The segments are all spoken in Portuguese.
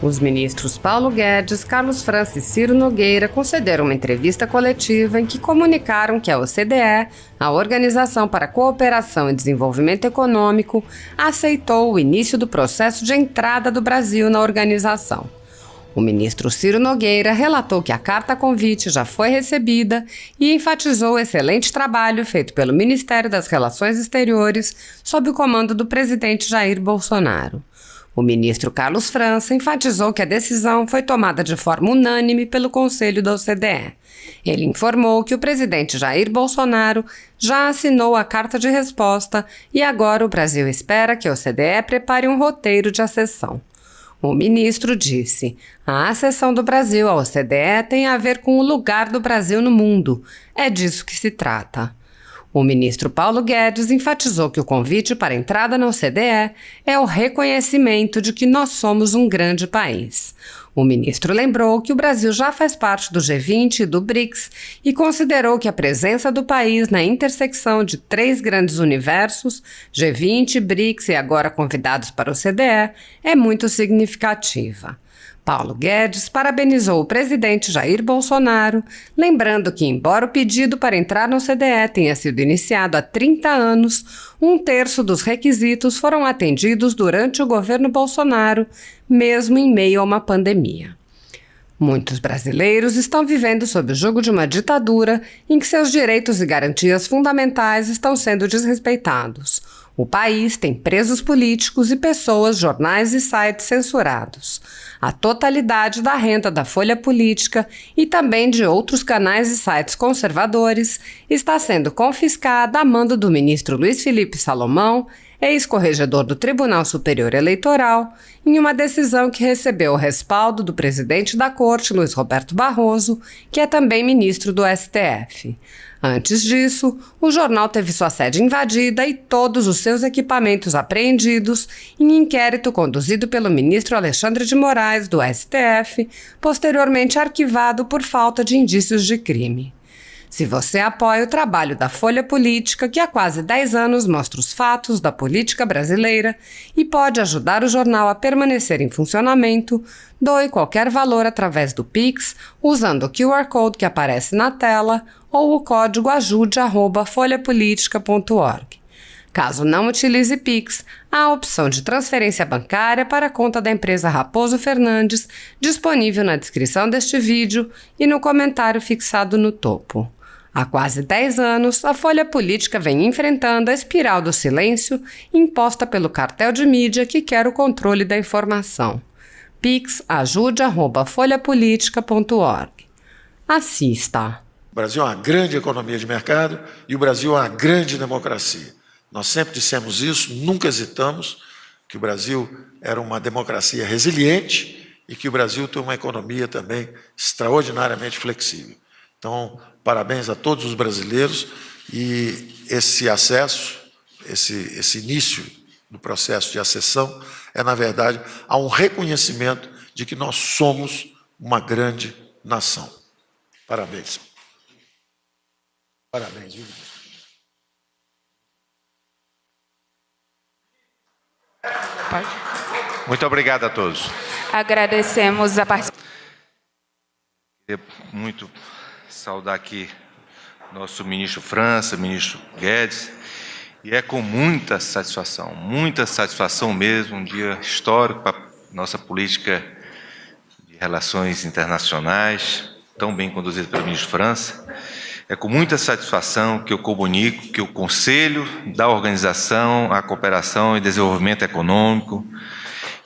Os ministros Paulo Guedes, Carlos França e Ciro Nogueira concederam uma entrevista coletiva em que comunicaram que a OCDE, a Organização para a Cooperação e Desenvolvimento Econômico, aceitou o início do processo de entrada do Brasil na organização. O ministro Ciro Nogueira relatou que a carta-convite já foi recebida e enfatizou o excelente trabalho feito pelo Ministério das Relações Exteriores sob o comando do presidente Jair Bolsonaro. O ministro Carlos França enfatizou que a decisão foi tomada de forma unânime pelo Conselho da OCDE. Ele informou que o presidente Jair Bolsonaro já assinou a carta de resposta e agora o Brasil espera que a OCDE prepare um roteiro de acessão. O ministro disse: a acessão do Brasil à OCDE tem a ver com o lugar do Brasil no mundo. É disso que se trata. O ministro Paulo Guedes enfatizou que o convite para a entrada na OCDE é o reconhecimento de que nós somos um grande país. O ministro lembrou que o Brasil já faz parte do G20 e do BRICS e considerou que a presença do país na intersecção de 3 grandes universos, G20, BRICS e agora convidados para a OCDE, é muito significativa. Paulo Guedes parabenizou o presidente Jair Bolsonaro, lembrando que, embora o pedido para entrar na OCDE tenha sido iniciado há 30 anos, 1/3 dos requisitos foram atendidos durante o governo Bolsonaro, mesmo em meio a uma pandemia. Muitos brasileiros estão vivendo sob o jugo de uma ditadura em que seus direitos e garantias fundamentais estão sendo desrespeitados. O país tem presos políticos e pessoas, jornais e sites censurados. A totalidade da renda da Folha Política e também de outros canais e sites conservadores está sendo confiscada a mando do ministro Luiz Felipe Salomão, ex-corregedor do Tribunal Superior Eleitoral, em uma decisão que recebeu o respaldo do presidente da Corte, Luiz Roberto Barroso, que é também ministro do STF. Antes disso, o jornal teve sua sede invadida e todos os seus equipamentos apreendidos em inquérito conduzido pelo ministro Alexandre de Moraes, do STF, posteriormente arquivado por falta de indícios de crime. Se você apoia o trabalho da Folha Política, que há quase 10 anos mostra os fatos da política brasileira e pode ajudar o jornal a permanecer em funcionamento, doe qualquer valor através do Pix, usando o QR Code que aparece na tela ou o código ajude@folhapolitica.org. Caso não utilize Pix, há a opção de transferência bancária para a conta da empresa Raposo Fernandes, disponível na descrição deste vídeo e no comentário fixado no topo. Há quase 10 anos, a Folha Política vem enfrentando a espiral do silêncio imposta pelo cartel de mídia que quer o controle da informação. Pix ajude@folhapolitica.org. Assista. O Brasil é uma grande economia de mercado e o Brasil é uma grande democracia. Nós sempre dissemos isso, nunca hesitamos, que o Brasil era uma democracia resiliente e que o Brasil tem uma economia também extraordinariamente flexível. Então, parabéns a todos os brasileiros e esse acesso, esse início do processo de acessão é, na verdade, há um reconhecimento de que nós somos uma grande nação. Parabéns. Parabéns, viu? Muito obrigado a todos. Agradecemos a participação. Queria muito saudar aqui nosso ministro França, ministro Guedes, e é com muita satisfação mesmo, um dia histórico para a nossa política de relações internacionais, tão bem conduzida pelo ministro França. É com muita satisfação que eu comunico que o Conselho da Organização à Cooperação e Desenvolvimento Econômico,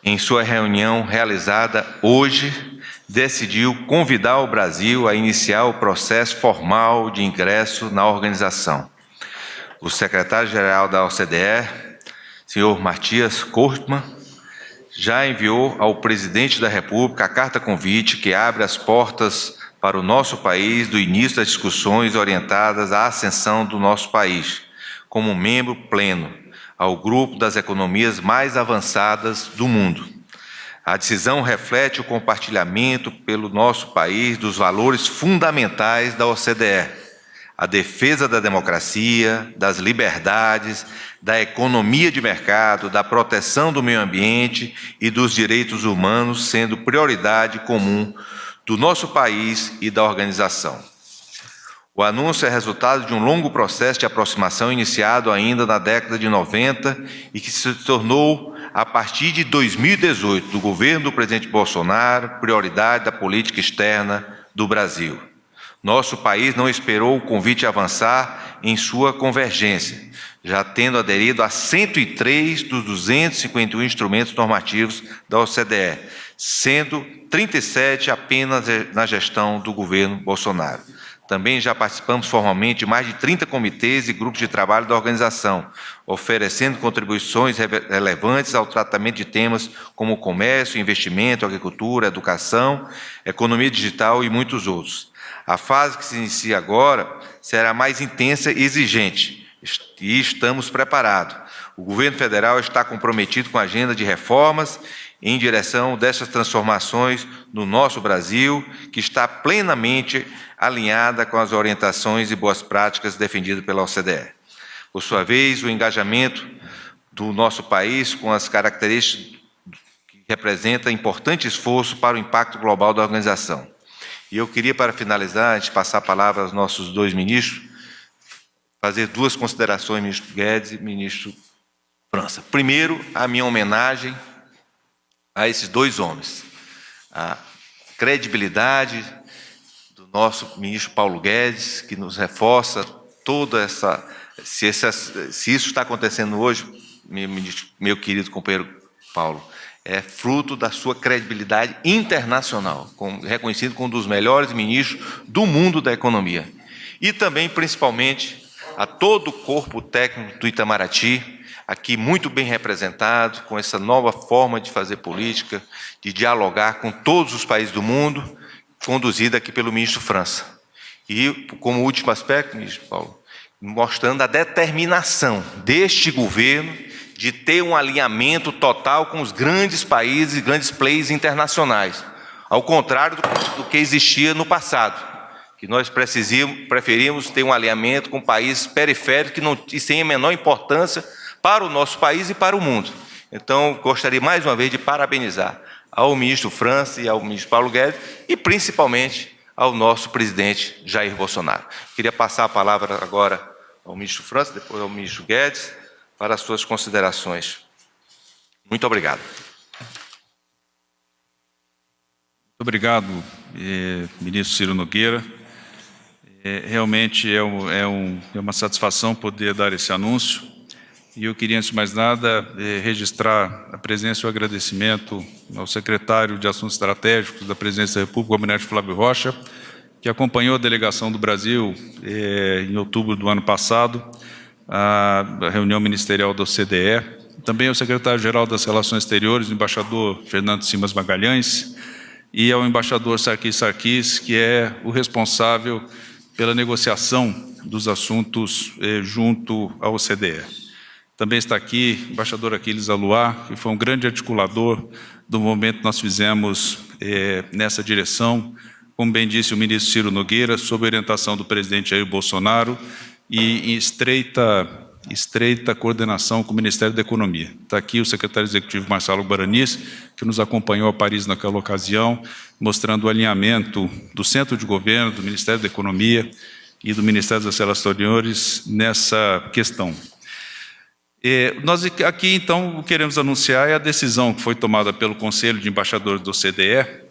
em sua reunião realizada hoje, decidiu convidar o Brasil a iniciar o processo formal de ingresso na organização. O secretário-geral da OCDE, senhor Matias Kortmann, já enviou ao presidente da República a carta-convite que abre as portas para o nosso país do início das discussões orientadas à ascensão do nosso país, como membro pleno ao grupo das economias mais avançadas do mundo. A decisão reflete o compartilhamento pelo nosso país dos valores fundamentais da OCDE, a defesa da democracia, das liberdades, da economia de mercado, da proteção do meio ambiente e dos direitos humanos sendo prioridade comum do nosso país e da organização. O anúncio é resultado de um longo processo de aproximação iniciado ainda na década de 90 e que se tornou, a partir de 2018, do governo do presidente Bolsonaro, prioridade da política externa do Brasil. Nosso país não esperou o convite avançar em sua convergência, já tendo aderido a 103 dos 251 instrumentos normativos da OCDE, sendo 37 apenas na gestão do governo Bolsonaro. Também já participamos formalmente de mais de 30 comitês e grupos de trabalho da organização, oferecendo contribuições relevantes ao tratamento de temas como comércio, investimento, agricultura, educação, economia digital e muitos outros. A fase que se inicia agora será mais intensa e exigente, e estamos preparados. O governo federal está comprometido com a agenda de reformas em direção dessas transformações no nosso Brasil, que está plenamente alinhada com as orientações e boas práticas defendidas pela OCDE. Por sua vez, o engajamento do nosso país com as características que representa importante esforço para o impacto global da organização. E eu queria, para finalizar, antes de passar a palavra aos nossos dois ministros, fazer duas considerações, ministro Guedes e ministro França. Primeiro, a minha homenagem a esses dois homens. A credibilidade do nosso ministro Paulo Guedes, que nos reforça toda essa... Se isso está acontecendo hoje, meu querido companheiro Paulo, é fruto da sua credibilidade internacional, reconhecido como um dos melhores ministros do mundo da economia. E também, principalmente, a todo o corpo técnico do Itamaraty, aqui muito bem representado, com essa nova forma de fazer política, de dialogar com todos os países do mundo, conduzida aqui pelo ministro França. E, como último aspecto, ministro Paulo, mostrando a determinação deste governo de ter um alinhamento total com os grandes países e grandes players internacionais, ao contrário do que existia no passado, que nós preferimos ter um alinhamento com países periféricos e sem a menor importância para o nosso país e para o mundo. Então, gostaria mais uma vez de parabenizar ao ministro França e ao ministro Paulo Guedes e, principalmente, ao nosso presidente Jair Bolsonaro. Queria passar a palavra agora ao ministro França, depois ao ministro Guedes, para as suas considerações. Muito obrigado. Muito obrigado, ministro Ciro Nogueira. Realmente é uma satisfação poder dar esse anúncio. E eu queria, antes de mais nada, registrar a presença e o agradecimento ao secretário de Assuntos Estratégicos da Presidência da República, o almirante Flávio Rocha, que acompanhou a delegação do Brasil em outubro do ano passado, a reunião ministerial da OCDE, também ao secretário-geral das Relações Exteriores, o embaixador Fernando Simas Magalhães, e ao embaixador Sarkis Sarkis, que é o responsável pela negociação dos assuntos junto à OCDE. Também está aqui o embaixador Aquiles Aluá, que foi um grande articulador do movimento que nós fizemos nessa direção, como bem disse o ministro Ciro Nogueira, sob orientação do presidente Jair Bolsonaro e em estreita coordenação com o Ministério da Economia. Está aqui o secretário executivo Marcelo Guaranis, que nos acompanhou a Paris naquela ocasião, mostrando o alinhamento do Centro de Governo, do Ministério da Economia e do Ministério das Relações Exteriores nessa questão. Nós aqui, então, queremos anunciar a decisão que foi tomada pelo Conselho de Embaixadores do OCDE,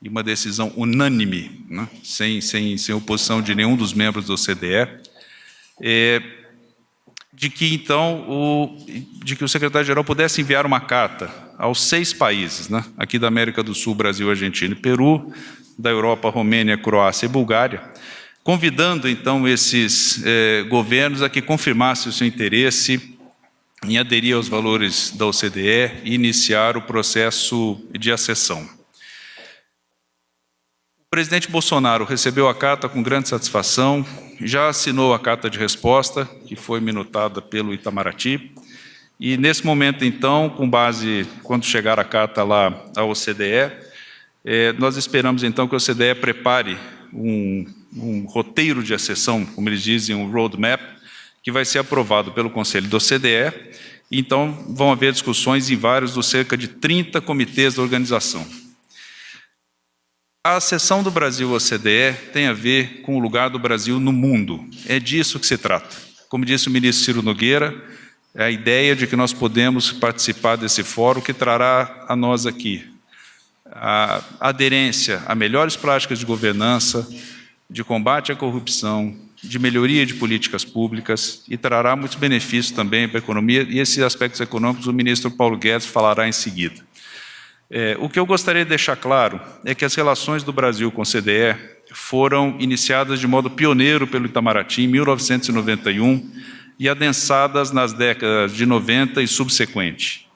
e uma decisão unânime, né, sem oposição de nenhum dos membros do OCDE, de que, então, o secretário-geral pudesse enviar uma carta aos 6 países, né, aqui da América do Sul, Brasil, Argentina e Peru, da Europa, Romênia, Croácia e Bulgária, convidando, então, esses governos a que confirmassem o seu interesse em aderir aos valores da OCDE e iniciar o processo de acessão. O presidente Bolsonaro recebeu a carta com grande satisfação, já assinou a carta de resposta, que foi minutada pelo Itamaraty, e nesse momento, então, com base, quando chegar a carta lá à OCDE, nós esperamos, então, que a OCDE prepare um roteiro de acessão, como eles dizem, um roadmap, que vai ser aprovado pelo Conselho da OCDE. Então, vão haver discussões em vários dos cerca de 30 comitês da organização. A acessão do Brasil à OCDE tem a ver com o lugar do Brasil no mundo. É disso que se trata. Como disse o ministro Ciro Nogueira, é a ideia de que nós podemos participar desse fórum que trará a nós aqui a aderência a melhores práticas de governança, de combate à corrupção, de melhoria de políticas públicas e trará muitos benefícios também para a economia, e esses aspectos econômicos o ministro Paulo Guedes falará em seguida. O que eu gostaria de deixar claro é que as relações do Brasil com a OCDE foram iniciadas de modo pioneiro pelo Itamaraty em 1991 e adensadas nas décadas de 90 e subsequente.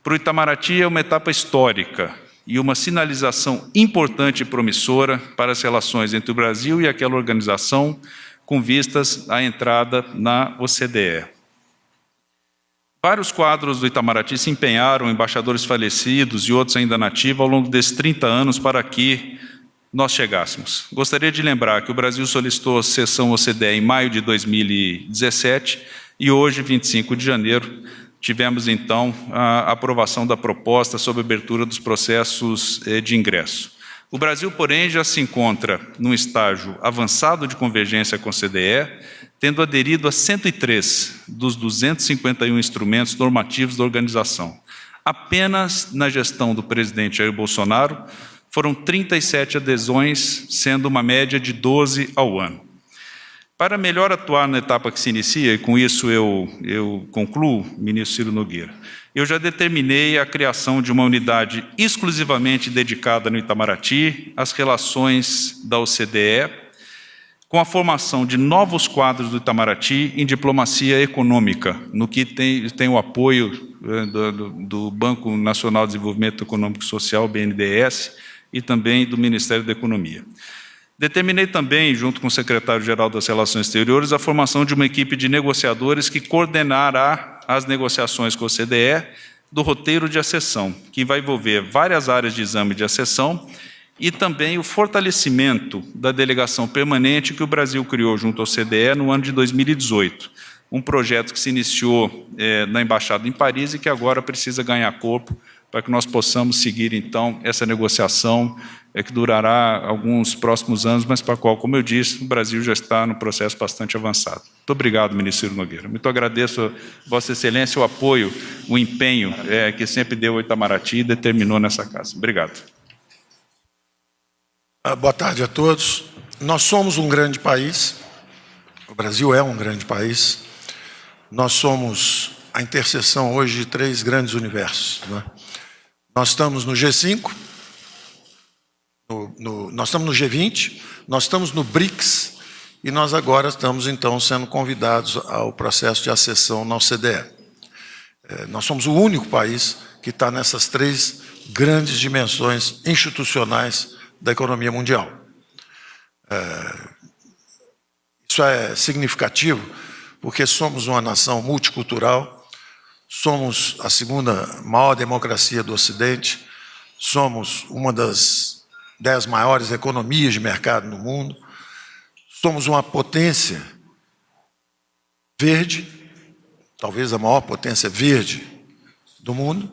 Para o Itamaraty é uma etapa histórica e uma sinalização importante e promissora para as relações entre o Brasil e aquela organização com vistas à entrada na OCDE. Vários quadros do Itamaraty se empenharam, embaixadores falecidos e outros ainda nativos, ao longo desses 30 anos para que nós chegássemos. Gostaria de lembrar que o Brasil solicitou a sessão OCDE em maio de 2017 e hoje, 25 de janeiro, tivemos então a aprovação da proposta sobre a abertura dos processos de ingresso. O Brasil, porém, já se encontra num estágio avançado de convergência com a OCDE, tendo aderido a 103 dos 251 instrumentos normativos da organização. Apenas na gestão do presidente Jair Bolsonaro foram 37 adesões, sendo uma média de 12 ao ano. Para melhor atuar na etapa que se inicia, e com isso eu concluo, ministro Ciro Nogueira, eu já determinei a criação de uma unidade exclusivamente dedicada no Itamaraty às relações da OCDE, com a formação de novos quadros do Itamaraty em diplomacia econômica, no que tem o apoio do Banco Nacional de Desenvolvimento Econômico e Social, BNDES, e também do Ministério da Economia. Determinei também, junto com o secretário-geral das Relações Exteriores, a formação de uma equipe de negociadores que coordenará as negociações com a OCDE do roteiro de acessão, que vai envolver várias áreas de exame de acessão e também o fortalecimento da delegação permanente que o Brasil criou junto à OCDE no ano de 2018. Um projeto que se iniciou na Embaixada em Paris e que agora precisa ganhar corpo para que nós possamos seguir, então, essa negociação que durará alguns próximos anos, mas para a qual, como eu disse, o Brasil já está no processo bastante avançado. Muito obrigado, ministro Ciro Nogueira. Muito agradeço a Vossa Excelência o apoio, o empenho que sempre deu ao Itamaraty e determinou nessa casa. Obrigado. Boa tarde a todos. Nós somos um grande país, o Brasil é um grande país, nós somos a interseção hoje de 3 grandes universos, né? Nós estamos no G5, nós estamos no G20, nós estamos no BRICS e nós agora estamos, então, sendo convidados ao processo de acessão na OCDE. Nós somos o único país que está nessas 3 grandes dimensões institucionais da economia mundial. Isso é significativo porque somos uma nação multicultural, somos a 2ª maior democracia do Ocidente, somos uma das 10 maiores economias de mercado no mundo, somos uma potência verde, talvez a maior potência verde do mundo,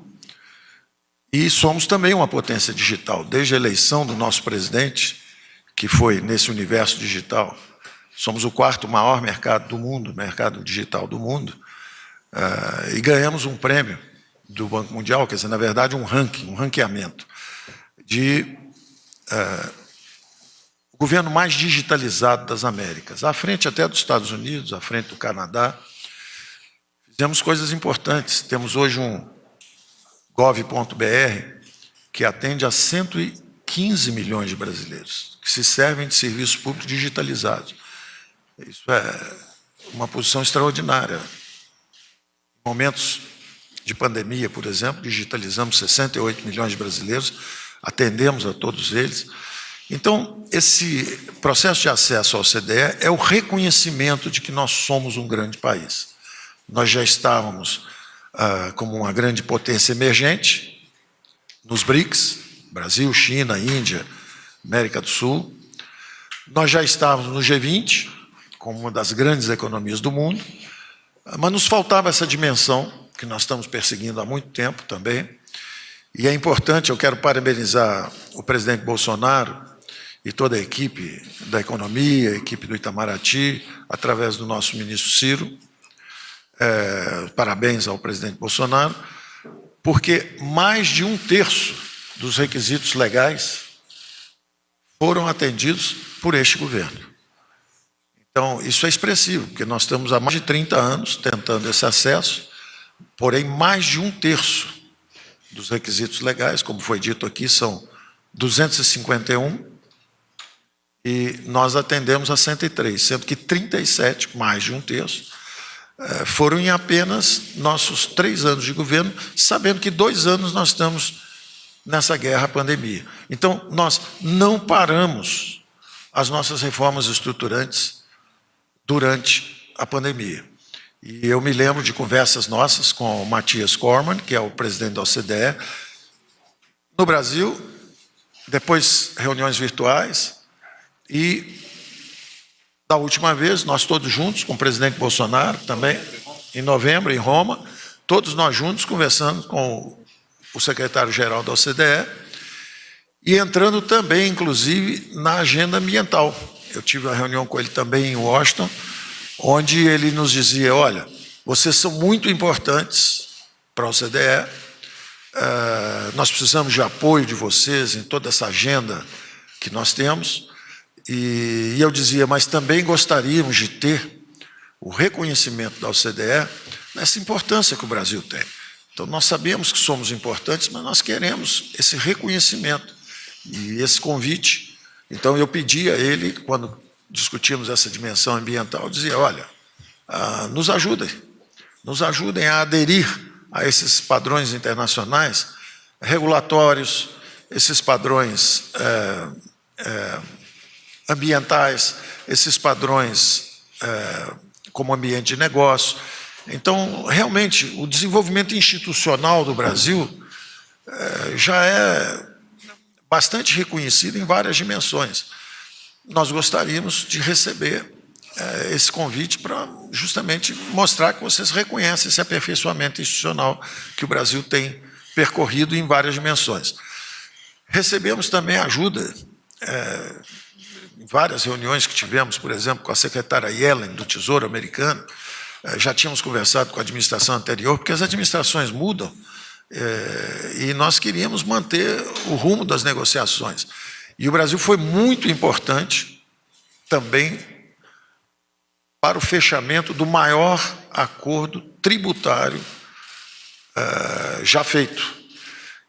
e somos também uma potência digital. Desde a eleição do nosso presidente, que foi nesse universo digital, somos o 4º maior mercado do mundo, mercado digital do mundo, e ganhamos um prêmio do Banco Mundial, quer dizer, na verdade, um ranqueamento de o governo mais digitalizado das Américas, à frente até dos Estados Unidos, à frente do Canadá. Fizemos coisas importantes. Temos hoje um gov.br que atende a 115 milhões de brasileiros, que se servem de serviços públicos digitalizados. Isso é uma posição extraordinária. Em momentos de pandemia, por exemplo, digitalizamos 68 milhões de brasileiros, atendemos a todos eles. Então, esse processo de acesso ao OCDE é o reconhecimento de que nós somos um grande país. Nós já estávamos como uma grande potência emergente nos BRICS, Brasil, China, Índia, América do Sul. Nós já estávamos no G20, como uma das grandes economias do mundo, mas nos faltava essa dimensão que nós estamos perseguindo há muito tempo também. E é importante, eu quero parabenizar o presidente Bolsonaro e toda a equipe da economia, a equipe do Itamaraty, através do nosso ministro Ciro. Parabéns ao presidente Bolsonaro, porque mais de 1/3 dos requisitos legais foram atendidos por este governo. Então, isso é expressivo, porque nós estamos há mais de 30 anos tentando esse acesso, porém, mais de 1/3 dos requisitos legais, como foi dito aqui, são 251, e nós atendemos a 103, sendo que 37, mais de 1/3, foram em apenas nossos 3 anos de governo, sabendo que 2 anos nós estamos nessa guerra à pandemia. Então, nós não paramos as nossas reformas estruturantes durante a pandemia. E eu me lembro de conversas nossas com o Matthias Cormann, que é o presidente da OCDE, no Brasil, depois reuniões virtuais, e da última vez, nós todos juntos, com o presidente Bolsonaro também, em novembro, em Roma, todos nós juntos conversando com o secretário-geral da OCDE e entrando também, inclusive, na agenda ambiental. Eu tive uma reunião com ele também em Washington, onde ele nos dizia, olha, vocês são muito importantes para a OCDE, nós precisamos de apoio de vocês em toda essa agenda que nós temos, e eu dizia, mas também gostaríamos de ter o reconhecimento da OCDE nessa importância que o Brasil tem. Então, nós sabemos que somos importantes, mas nós queremos esse reconhecimento e esse convite. Então, eu pedi a ele, quando discutimos essa dimensão ambiental, eu dizia, olha, nos ajudem a aderir a esses padrões internacionais regulatórios, esses padrões ambientais, esses padrões como ambiente de negócio. Então, realmente, o desenvolvimento institucional do Brasil já é bastante reconhecido em várias dimensões. Nós gostaríamos de receber esse convite para justamente mostrar que vocês reconhecem esse aperfeiçoamento institucional que o Brasil tem percorrido em várias dimensões. Recebemos também ajuda em várias reuniões que tivemos, por exemplo, com a secretária Yellen, do Tesouro americano. Já tínhamos conversado com a administração anterior, porque as administrações mudam, e nós queríamos manter o rumo das negociações. E o Brasil foi muito importante também para o fechamento do maior acordo tributário já feito,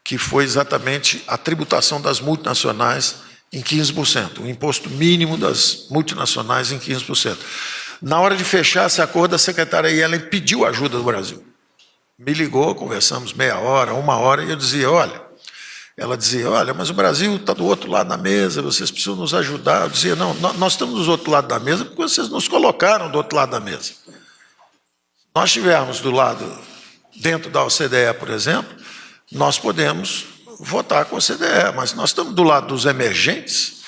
que foi exatamente a tributação das multinacionais em 15%, o imposto mínimo das multinacionais em 15%. Na hora de fechar esse acordo, a secretária Yellen pediu ajuda do Brasil. Me ligou, conversamos meia hora, 1 hora, e eu dizia, olha, ela dizia, olha, mas o Brasil está do outro lado da mesa, vocês precisam nos ajudar. Eu dizia, não, nós estamos do outro lado da mesa porque vocês nos colocaram do outro lado da mesa. Se nós estivermos do lado, dentro da OCDE, por exemplo, nós podemos votar com a OCDE, mas nós estamos do lado dos emergentes,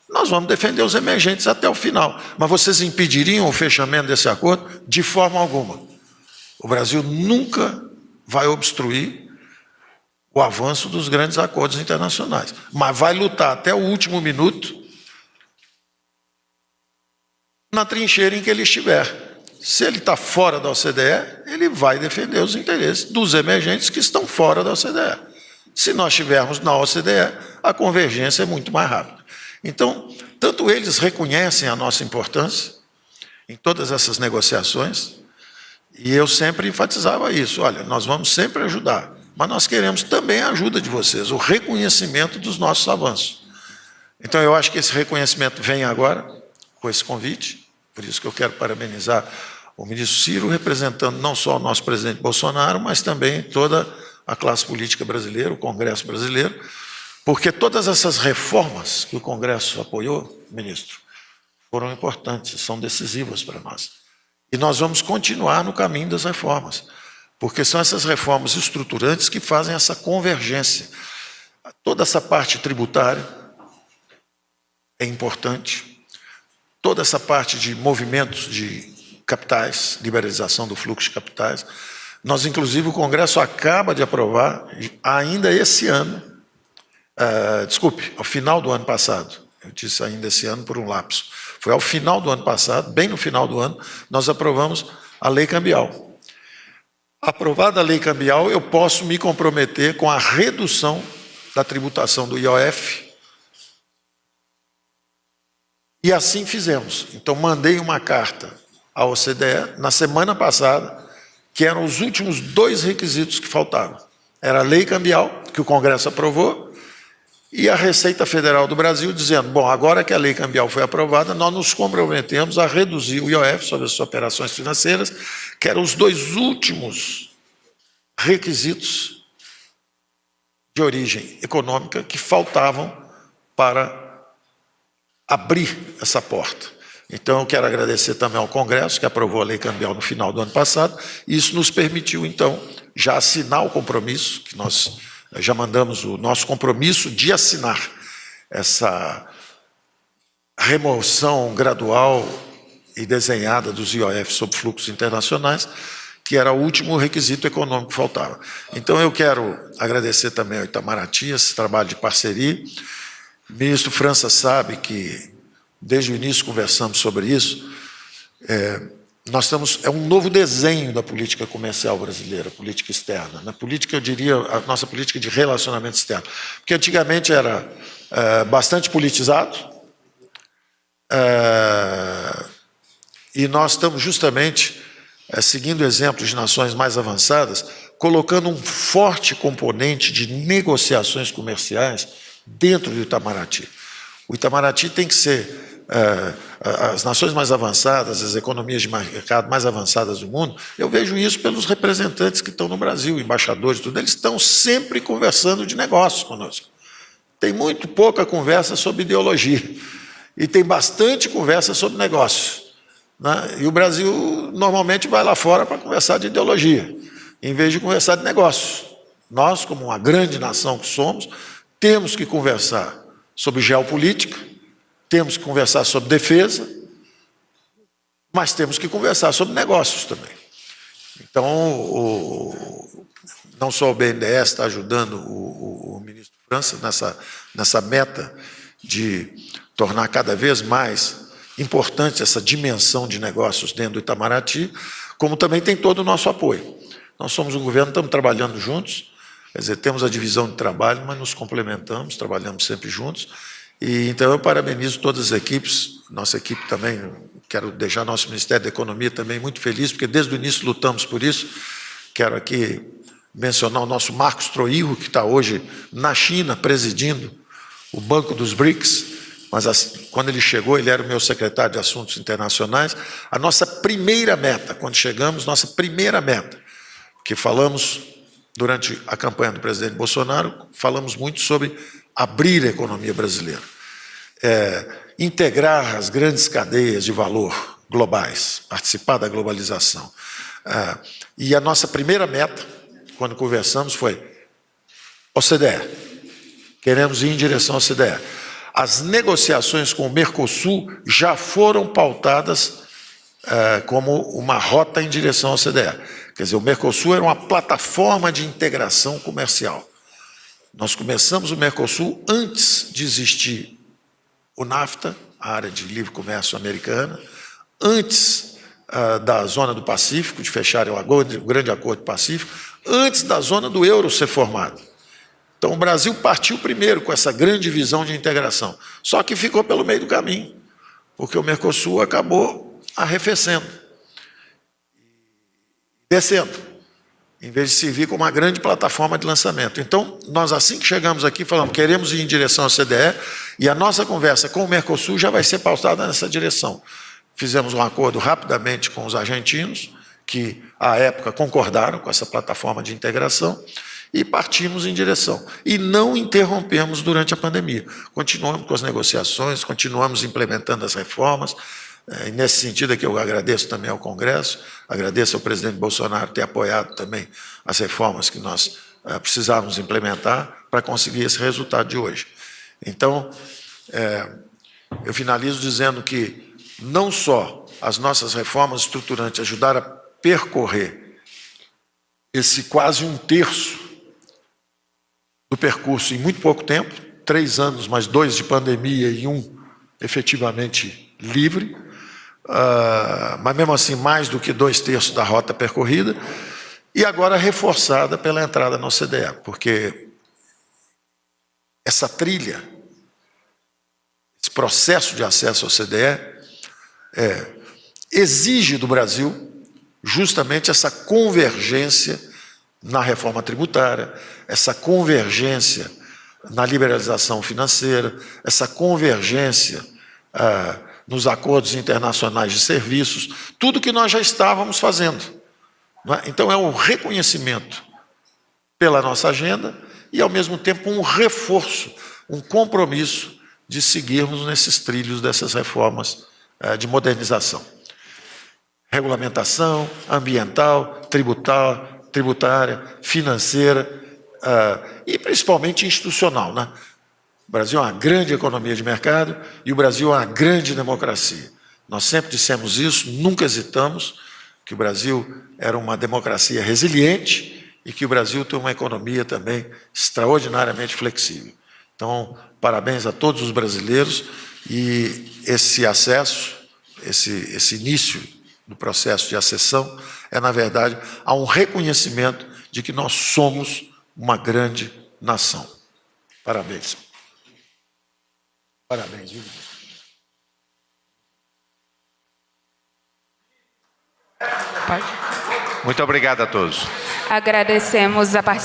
nós vamos defender os emergentes até o final. Mas vocês impediriam o fechamento desse acordo? De forma alguma. O Brasil nunca vai obstruir o avanço dos grandes acordos internacionais, mas vai lutar até o último minuto na trincheira em que ele estiver. Se ele está fora da OCDE, ele vai defender os interesses dos emergentes que estão fora da OCDE. Se nós estivermos na OCDE, a convergência é muito mais rápida. Então, tanto eles reconhecem a nossa importância em todas essas negociações, e eu sempre enfatizava isso, olha, nós vamos sempre ajudar, mas nós queremos também a ajuda de vocês, o reconhecimento dos nossos avanços. Então, eu acho que esse reconhecimento vem agora, com esse convite, por isso que eu quero parabenizar o ministro Ciro, representando não só o nosso presidente Bolsonaro, mas também toda a classe política brasileira, o Congresso brasileiro, porque todas essas reformas que o Congresso apoiou, ministro, foram importantes, são decisivas para nós. E nós vamos continuar no caminho das reformas, porque são essas reformas estruturantes que fazem essa convergência. Toda essa parte tributária é importante, toda essa parte de movimentos de capitais, liberalização do fluxo de capitais. Nós, inclusive, o Congresso acaba de aprovar, ainda esse ano, ao final do ano passado, eu disse ainda esse ano por um lapso, foi ao final do ano passado, bem no final do ano, nós aprovamos a lei cambial. Aprovada a lei cambial, eu posso me comprometer com a redução da tributação do IOF, e assim fizemos. Então, mandei uma carta à OCDE na semana passada, que eram os últimos 2 requisitos que faltavam. Era a lei cambial, que o Congresso aprovou, e a Receita Federal do Brasil dizendo, bom, agora que a lei cambial foi aprovada, nós nos comprometemos a reduzir o IOF sobre as operações financeiras, que eram os 2 últimos requisitos de origem econômica que faltavam para abrir essa porta. Então, eu quero agradecer também ao Congresso, que aprovou a lei cambial no final do ano passado, e isso nos permitiu, então, já assinar o compromisso, que nós já mandamos o nosso compromisso de assinar essa remoção gradual e desenhada dos IOF sob fluxos internacionais, que era o último requisito econômico que faltava. Então, eu quero agradecer também ao Itamaraty esse trabalho de parceria. O ministro França sabe que, desde o início, conversamos sobre isso. É um novo desenho da política comercial brasileira, política externa. Na política, eu diria, a nossa política de relacionamento externo. Porque antigamente era bastante politizado, e nós estamos justamente seguindo exemplos de nações mais avançadas, colocando um forte componente de negociações comerciais dentro do Itamaraty. O Itamaraty tem que ser as nações mais avançadas, as economias de mercado mais avançadas do mundo. Eu vejo isso pelos representantes que estão no Brasil, embaixadores, tudo. Eles estão sempre conversando de negócios conosco. Tem muito pouca conversa sobre ideologia e tem bastante conversa sobre negócios, né? E o Brasil normalmente vai lá fora para conversar de ideologia, em vez de conversar de negócios. Nós, como uma grande nação que somos, temos que conversar sobre geopolítica, temos que conversar sobre defesa, mas temos que conversar sobre negócios também. Então, não só o BNDES está ajudando o ministro França nessa meta de tornar cada vez mais importante essa dimensão de negócios dentro do Itamaraty, como também tem todo o nosso apoio. Nós somos um governo, estamos trabalhando juntos, quer dizer, temos a divisão de trabalho, mas nos complementamos, trabalhamos sempre juntos. E então eu parabenizo todas as equipes, nossa equipe também, quero deixar nosso Ministério da Economia também muito feliz, porque desde o início lutamos por isso. Quero aqui mencionar o nosso Marcos Troillo, que está hoje na China presidindo o Banco dos BRICS, mas quando ele chegou, ele era o meu secretário de Assuntos Internacionais. A nossa primeira meta, quando chegamos, nossa primeira meta, que falamos durante a campanha do presidente Bolsonaro, falamos muito sobre abrir a economia brasileira, integrar as grandes cadeias de valor globais, participar da globalização. E a nossa primeira meta, quando conversamos, foi OCDE. Queremos ir em direção à OCDE. As negociações com o Mercosul já foram pautadas como uma rota em direção à OCDE. Quer dizer, o Mercosul era uma plataforma de integração comercial. Nós começamos o Mercosul antes de existir o NAFTA, a área de livre comércio americana, antes da zona do Pacífico, de fecharem o grande acordo do Pacífico, antes da zona do euro ser formada. Então, o Brasil partiu primeiro com essa grande visão de integração, só que ficou pelo meio do caminho, porque o Mercosul acabou arrefecendo, descendo, em vez de servir como uma grande plataforma de lançamento. Então, nós, assim que chegamos aqui, falamos, queremos ir em direção à CDE, e a nossa conversa com o Mercosul já vai ser pautada nessa direção. Fizemos um acordo rapidamente com os argentinos, que, à época, concordaram com essa plataforma de integração, e partimos em direção. E não interrompemos durante a pandemia. Continuamos com as negociações, continuamos implementando as reformas. E nesse sentido é que eu agradeço também ao Congresso, agradeço ao presidente Bolsonaro ter apoiado também as reformas que nós precisávamos implementar para conseguir esse resultado de hoje. Então, eu finalizo dizendo que não só as nossas reformas estruturantes ajudaram a percorrer esse quase 1/3 do percurso em muito pouco tempo, 3 anos, mais 2 de pandemia e 1 efetivamente livre, mas mesmo assim mais do que 2/3 da rota percorrida, e agora reforçada pela entrada na OCDE, porque essa trilha, esse processo de acesso à OCDE, exige do Brasil justamente essa convergência na reforma tributária, essa convergência na liberalização financeira, essa convergência nos acordos internacionais de serviços, tudo que nós já estávamos fazendo. Não é? Então é um reconhecimento pela nossa agenda e, ao mesmo tempo, um reforço, um compromisso de seguirmos nesses trilhos dessas reformas de modernização. Regulamentação ambiental, tributária, financeira e principalmente institucional, né? O Brasil é uma grande economia de mercado e o Brasil é uma grande democracia. Nós sempre dissemos isso, nunca hesitamos, que o Brasil era uma democracia resiliente e que o Brasil tem uma economia também extraordinariamente flexível. Então, parabéns a todos os brasileiros e esse acesso, esse início do processo de acessão é, na verdade, há um reconhecimento de que nós somos uma grande nação. Parabéns. Parabéns, viu? Muito obrigado a todos. Agradecemos a participação.